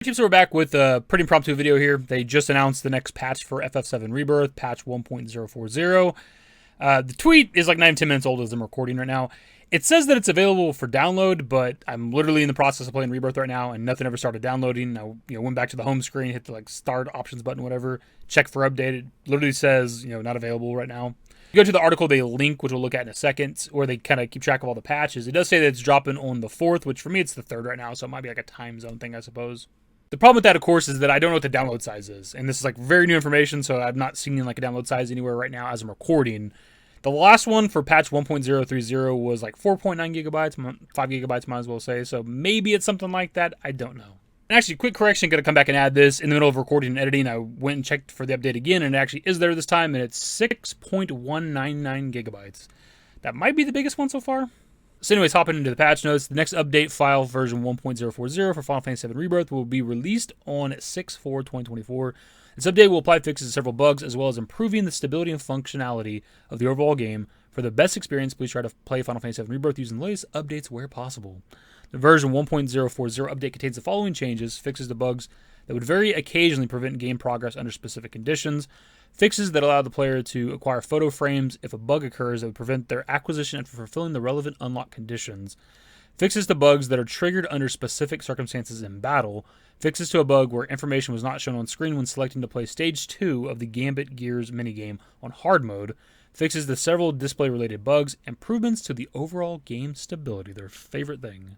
So we're back with a pretty impromptu video here. They just announced the next patch for FF7 Rebirth, patch 1.040. The tweet is like 9 to 10 minutes old as I'm recording right now. It says that it's available for download, but I'm literally in the process of playing Rebirth right now, and nothing ever started downloading. I went back to the home screen, hit the start options button, whatever, check for update. It literally says not available right now. You go to the article they link, which we'll look at in a second, where they kind of keep track of all the patches. It does say that it's dropping on the 4th, which for me it's the 3rd right now, so it might be like a time zone thing, I suppose. The problem with that, of course, is that I don't know what the download size is. And this is very new information, so I'm not seeing a download size anywhere right now as I'm recording. The last one for patch 1.030 was 4.9 gigabytes, 5 gigabytes, might as well say. So maybe it's something like that. I don't know. And actually, quick correction, going to come back and add this. In the middle of recording and editing, I went and checked for the update again, and it actually is there this time, and it's 6.199 gigabytes. That might be the biggest one so far. So anyways, hopping into the patch notes, the next update file, version 1.040 for Final Fantasy VII Rebirth, will be released on 6/4/2024. This update will apply fixes to several bugs, as well as improving the stability and functionality of the overall game. For the best experience, please try to play Final Fantasy VII Rebirth using the latest updates where possible. The version 1.040 update contains the following changes: fixes to bugs that would very occasionally prevent game progress under specific conditions, fixes that allow the player to acquire photo frames if a bug occurs that would prevent their acquisition after fulfilling the relevant unlock conditions, fixes to bugs that are triggered under specific circumstances in battle, fixes to a bug where information was not shown on screen when selecting to play Stage 2 of the Gambit Gears minigame on hard mode, fixes to several display-related bugs, improvements to the overall game stability, their favorite thing.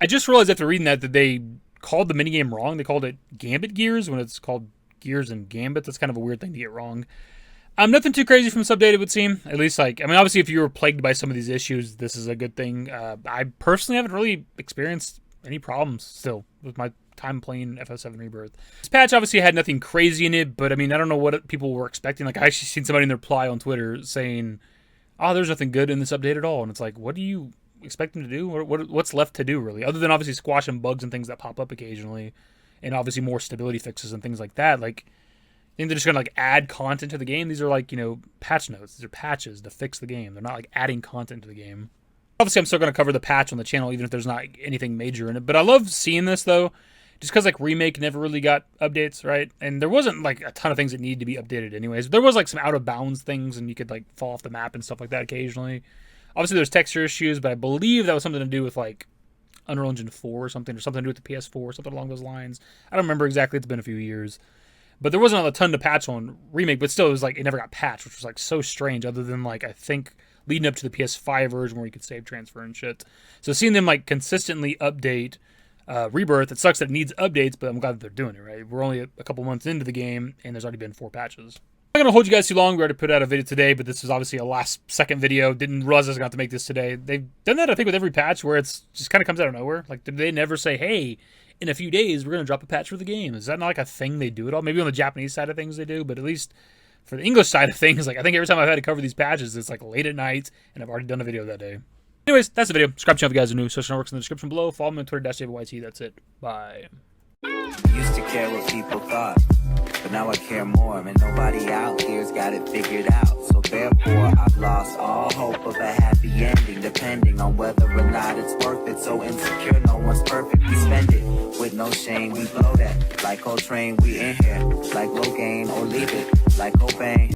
I just realized after reading that they called the minigame wrong. They called it Gambit Gears when it's called Gears and Gambit. That's kind of a weird thing to get wrong. Nothing too crazy from this update, it would seem. At least, obviously, if you were plagued by some of these issues, this is a good thing. I personally haven't really experienced any problems still with my time playing FF7 Rebirth. This patch obviously had nothing crazy in it, but I don't know what people were expecting. I actually seen somebody in their reply on Twitter saying, "Oh, there's nothing good in this update at all." And it's what do you expect them to do? What's left to do, really? Other than obviously squashing bugs and things that pop up occasionally, and obviously more stability fixes and things like that. I think they're just going to add content to the game. These are patch notes. These are patches to fix the game. They're not adding content to the game. Obviously, I'm still going to cover the patch on the channel, even if there's not anything major in it. But I love seeing this, though, just because remake never really got updates, right? And there wasn't a ton of things that needed to be updated anyways. There was some out of bounds things, and you could fall off the map and stuff like that occasionally. Obviously, there's texture issues, but I believe that was something to do with Unreal Engine 4 or something to do with the PS4, something along those lines. I don't remember exactly. It's been a few years. But there wasn't a ton to patch on Remake, but still, it was it never got patched, which was so strange, other than I think leading up to the PS5 version where you could save transfer and shit. So seeing them consistently update Rebirth, it sucks that it needs updates, but I'm glad that they're doing it, right? We're only a couple months into the game, and there's already been 4 patches. I'm not going to hold you guys too long. We already put out a video today, but this is obviously a last-second video. Didn't realize I was going to have to make this today. They've done that, I think, with every patch where it's just kind of comes out of nowhere. Did they never say, hey, in a few days, we're going to drop a patch for the game? Is that not a thing they do at all? Maybe on the Japanese side of things they do, but at least for the English side of things, I think every time I've had to cover these patches, it's late at night, and I've already done a video that day. Anyways, that's the video. Subscribe to the channel if you guys are new. Social networks in the description below. Follow me on Twitter, _DavidYT. That's it. Bye. Used to care what people thought, but now I care more, and nobody out here's got it figured out. So therefore, I've lost all hope of a happy ending, depending on whether or not it's worth it. So insecure, no one's perfect. We spend it with no shame. We blow that like Coltrane. We in here like Low Gain, or leave it like Cobain.